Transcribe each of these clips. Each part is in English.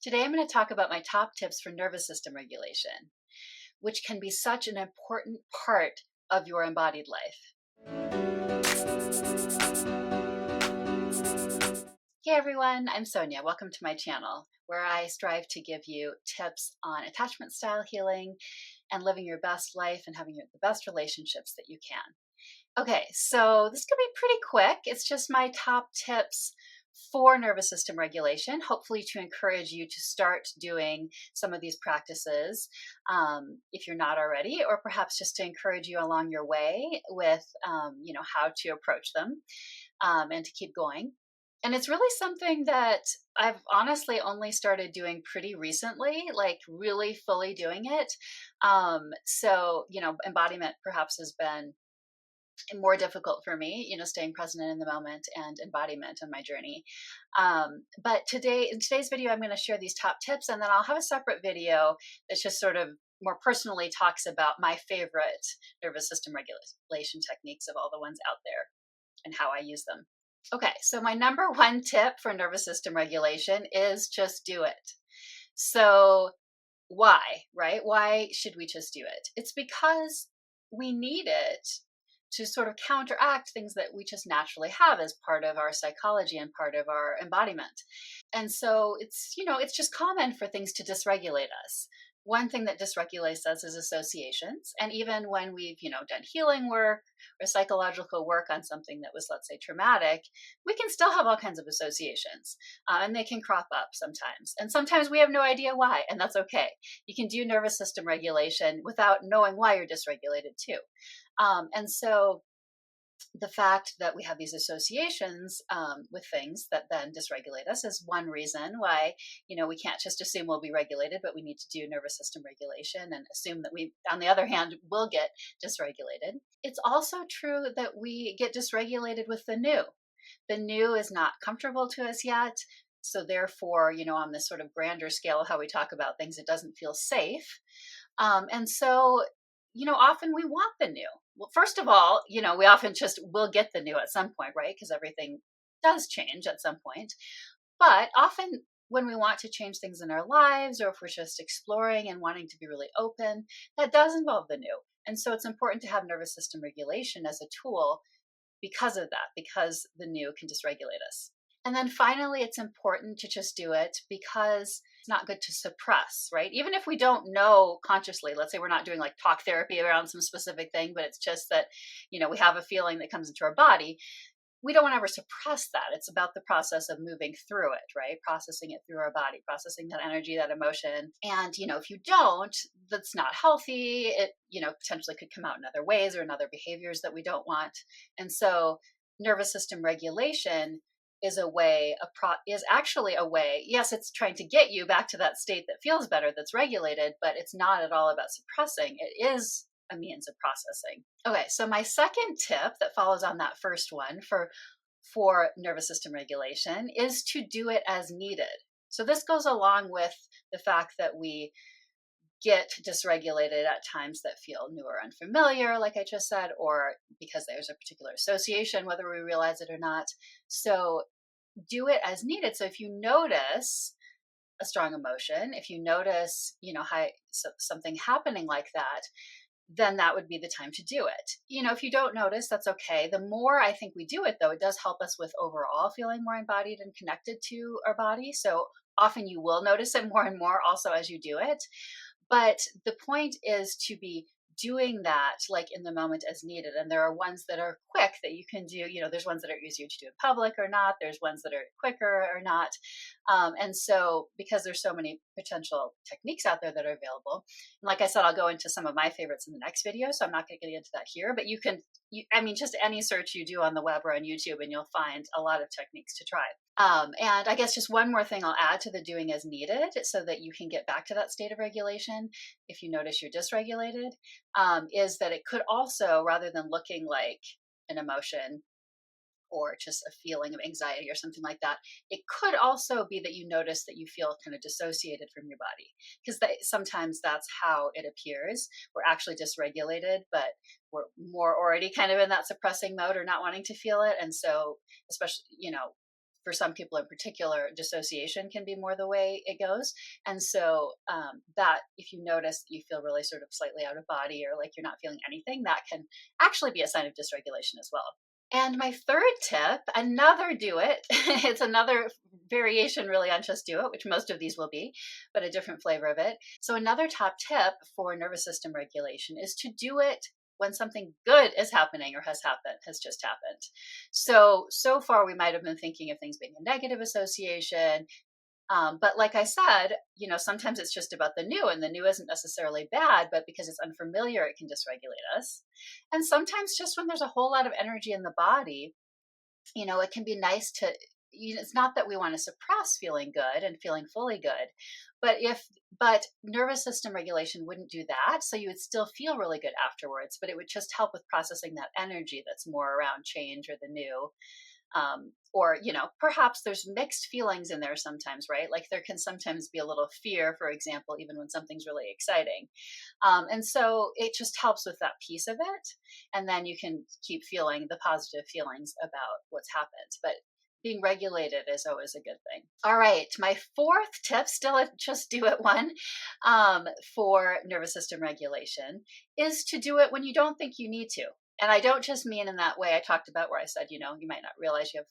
Today, I'm going to talk about my top tips for nervous system regulation, which can be such an important part of your embodied life. Hey everyone, I'm Sonia. Welcome to my channel, where I strive to give you tips on attachment style healing and living your best life and having the best relationships that you can. Okay, so this could be pretty quick. It's just my top tips for nervous system regulation, hopefully to encourage you to start doing some of these practices if you're not already, or perhaps just to encourage you along your way with, how to approach them and to keep going. And it's really something that I've honestly only started doing pretty recently, like really fully doing it. Embodiment perhaps has been more difficult for me, staying present in the moment and embodiment on my journey. But in today's video, I'm going to share these top tips, and then I'll have a separate video that's just sort of more personally talks about my favorite nervous system regulation techniques of all the ones out there and how I use them. Okay, so my number one tip for nervous system regulation is just do it. So why, right? Why should we just do it? It's because we need it to sort of counteract things that we just naturally have as part of our psychology and part of our embodiment. And so it's just common for things to dysregulate us. One thing that dysregulates us is associations. And even when we've, done healing work or psychological work on something that was, let's say, traumatic, we can still have all kinds of associations, and they can crop up sometimes. And sometimes we have no idea why, and that's okay. You can do nervous system regulation without knowing why you're dysregulated too. And so the fact that we have these associations with things that then dysregulate us is one reason why, we can't just assume we'll be regulated, but we need to do nervous system regulation and assume that we, on the other hand, will get dysregulated. It's also true that we get dysregulated with the new. The new is not comfortable to us yet. So therefore, on this sort of grander scale of how we talk about things, it doesn't feel safe. And so often we want the new. Well, first of all, we often just will get the new at some point, right? Because everything does change at some point. But often when we want to change things in our lives, or if we're just exploring and wanting to be really open, that does involve the new. And so it's important to have nervous system regulation as a tool because of that, because the new can dysregulate us. And then finally, it's important to just do it because it's not good to suppress, right? Even if we don't know consciously, let's say we're not doing like talk therapy around some specific thing, but it's just that, we have a feeling that comes into our body. We don't want to ever suppress that. It's about the process of moving through it, right? Processing it through our body, processing that energy, that emotion. And, if you don't, that's not healthy. It, potentially could come out in other ways or in other behaviors that we don't want. And so nervous system regulation is actually a way. Yes, it's trying to get you back to that state that feels better, that's regulated, but it's not at all about suppressing. It is a means of processing. Okay, so my second tip that follows on that first one for nervous system regulation is to do it as needed. So this goes along with the fact that we get dysregulated at times that feel new or unfamiliar, like I just said, or because there's a particular association, whether we realize it or not. So do it as needed. So if you notice a strong emotion, if you notice, something happening like that, then that would be the time to do it. If you don't notice, that's okay. The more I think we do it, though, it does help us with overall feeling more embodied and connected to our body. So often you will notice it more and more also as you do it. But the point is to be doing that like in the moment as needed. And there are ones that are quick that you can do. There's ones that are easier to do in public or not. There's ones that are quicker or not. And so because there's so many potential techniques out there that are available, and like I said, I'll go into some of my favorites in the next video. So I'm not going to get into that here, but just any search you do on the web or on YouTube, and you'll find a lot of techniques to try. And I guess just one more thing I'll add to the doing as needed so that you can get back to that state of regulation if you notice you're dysregulated, is that it could also, rather than looking like an emotion or just a feeling of anxiety or something like that, it could also be that you notice that you feel kind of dissociated from your body, because sometimes that's how it appears. We're actually dysregulated, but we're more already kind of in that suppressing mode or not wanting to feel it. And so especially, for some people in particular, dissociation can be more the way it goes. And so that if you notice that you feel really sort of slightly out of body or like you're not feeling anything, that can actually be a sign of dysregulation as well. And my third tip, another do it. It's another variation really on just do it, which most of these will be, but a different flavor of it. So another top tip for nervous system regulation is to do it when something good is happening or has just happened. So far we might have been thinking of things being a negative association. But like I said, sometimes it's just about the new, and the new isn't necessarily bad, but because it's unfamiliar, it can dysregulate us. And sometimes just when there's a whole lot of energy in the body, it can be nice to, it's not that we want to suppress feeling good and feeling fully good, but nervous system regulation wouldn't do that. So you would still feel really good afterwards, but it would just help with processing that energy that's more around change or the new. Or perhaps there's mixed feelings in there sometimes, right? Like there can sometimes be a little fear, for example, even when something's really exciting. And so it just helps with that piece of it. And then you can keep feeling the positive feelings about what's happened. But being regulated is always a good thing. All right, my fourth tip, still a just do it one, for nervous system regulation is to do it when you don't think you need to. And I don't just mean in that way I talked about where I said, you might not realize you have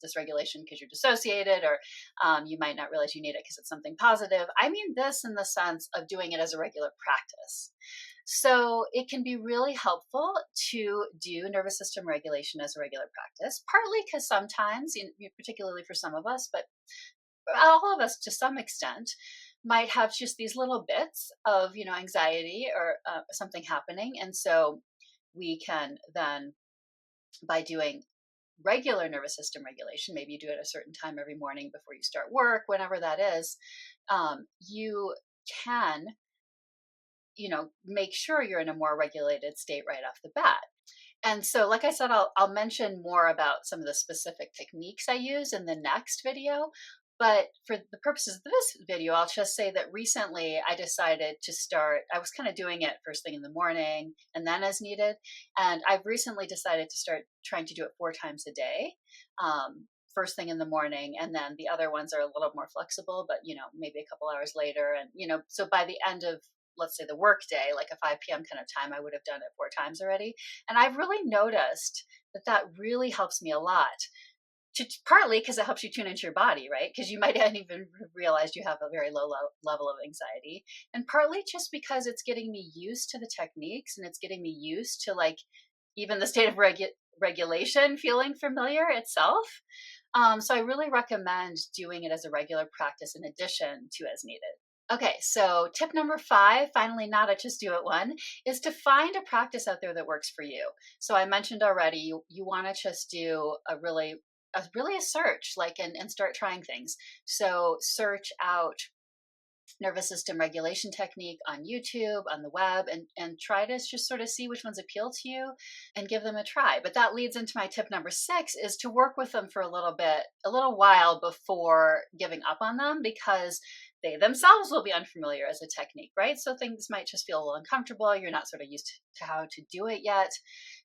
dysregulation because you're dissociated, or you might not realize you need it because it's something positive. I mean this in the sense of doing it as a regular practice. So it can be really helpful to do nervous system regulation as a regular practice, partly because sometimes, particularly for some of us, but all of us to some extent, might have just these little bits of, anxiety or something happening. And so we can then, by doing regular nervous system regulation, maybe you do it at a certain time every morning before you start work, whenever that is, you can, make sure you're in a more regulated state right off the bat. And so, like I said, I'll mention more about some of the specific techniques I use in the next video. But for the purposes of this video, I'll just say that recently I decided to start, I was kind of doing it first thing in the morning and then as needed. And I've recently decided to start trying to do it 4 times a day, first thing in the morning. And then the other ones are a little more flexible, but, maybe a couple hours later. And, so by the end of, let's say, the work day, like a 5 p.m. kind of time, I would have done it 4 times already. And I've really noticed that really helps me a lot. Partly because it helps you tune into your body, right? Because you might not even realize you have a very low level of anxiety. And partly just because it's getting me used to the techniques, and it's getting me used to like even the state of regulation feeling familiar itself. So I really recommend doing it as a regular practice in addition to as needed. Okay, so tip number 5, finally not a just do it one, is to find a practice out there that works for you. So I mentioned already, you want to just do a search, like, and start trying things. So search out nervous system regulation technique on YouTube, on the web, and try to just sort of see which ones appeal to you and give them a try. But that leads into my tip number 6, is to work with them for a little while before giving up on them, because they themselves will be unfamiliar as a technique, right? So things might just feel a little uncomfortable. You're not sort of used to how to do it yet.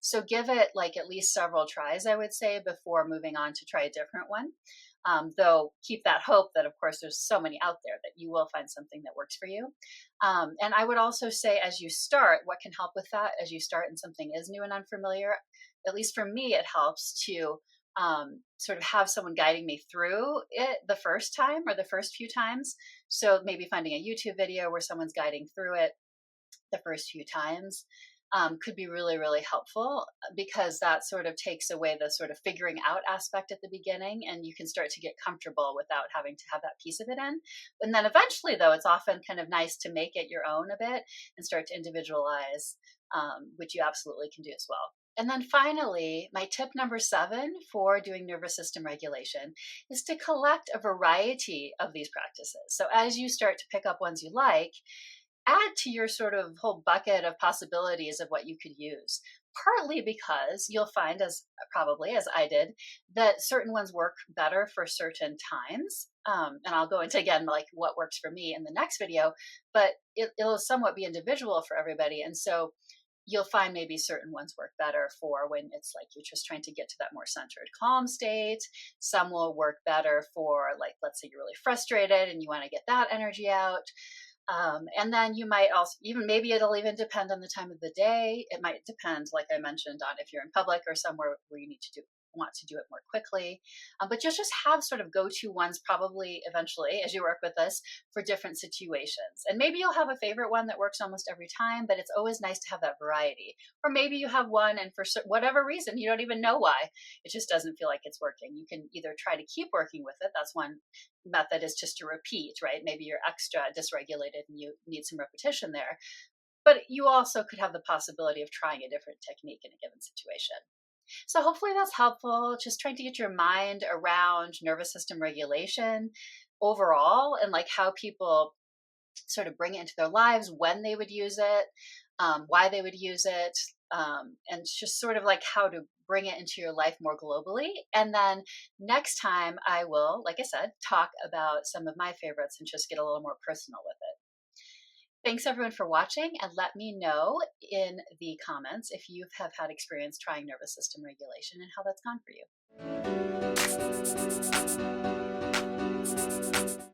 So give it like at least several tries, I would say, before moving on to try a different one. Though keep that hope that, of course, there's so many out there that you will find something that works for you. And I would also say, as you start, what can help with that, as you start and something is new and unfamiliar, at least for me, it helps to sort of have someone guiding me through it the first time or the first few times. So maybe finding a YouTube video where someone's guiding through it the first few times could be really, really helpful, because that sort of takes away the sort of figuring out aspect at the beginning, and you can start to get comfortable without having to have that piece of it in. And then eventually, though, it's often kind of nice to make it your own a bit and start to individualize, which you absolutely can do as well. And then finally, my tip number 7 for doing nervous system regulation is to collect a variety of these practices. So as you start to pick up ones you like, add to your sort of whole bucket of possibilities of what you could use. Partly because you'll find, as I did, that certain ones work better for certain times. And I'll go into, again, like what works for me in the next video, but it'll somewhat be individual for everybody. And so you'll find maybe certain ones work better for when it's like you're just trying to get to that more centered, calm state. Some will work better for, like, let's say you're really frustrated and you want to get that energy out. And then you might also, even maybe it'll even depend on the time of the day. It might depend, like I mentioned, on if you're in public or somewhere where you want to do it more quickly. But you'll just have sort of go-to ones probably eventually as you work with this for different situations. And maybe you'll have a favorite one that works almost every time, but it's always nice to have that variety. Or maybe you have one and for whatever reason, you don't even know why, it just doesn't feel like it's working. You can either try to keep working with it. That's one method, is just to repeat, right? Maybe you're extra dysregulated and you need some repetition there. But you also could have the possibility of trying a different technique in a given situation. So hopefully that's helpful. Just trying to get your mind around nervous system regulation overall, and like how people sort of bring it into their lives, when they would use it, why they would use it, and just sort of like how to bring it into your life more globally. And then next time I will, like I said, talk about some of my favorites and just get a little more personal with it. Thanks everyone for watching, and let me know in the comments if you have had experience trying nervous system regulation and how that's gone for you.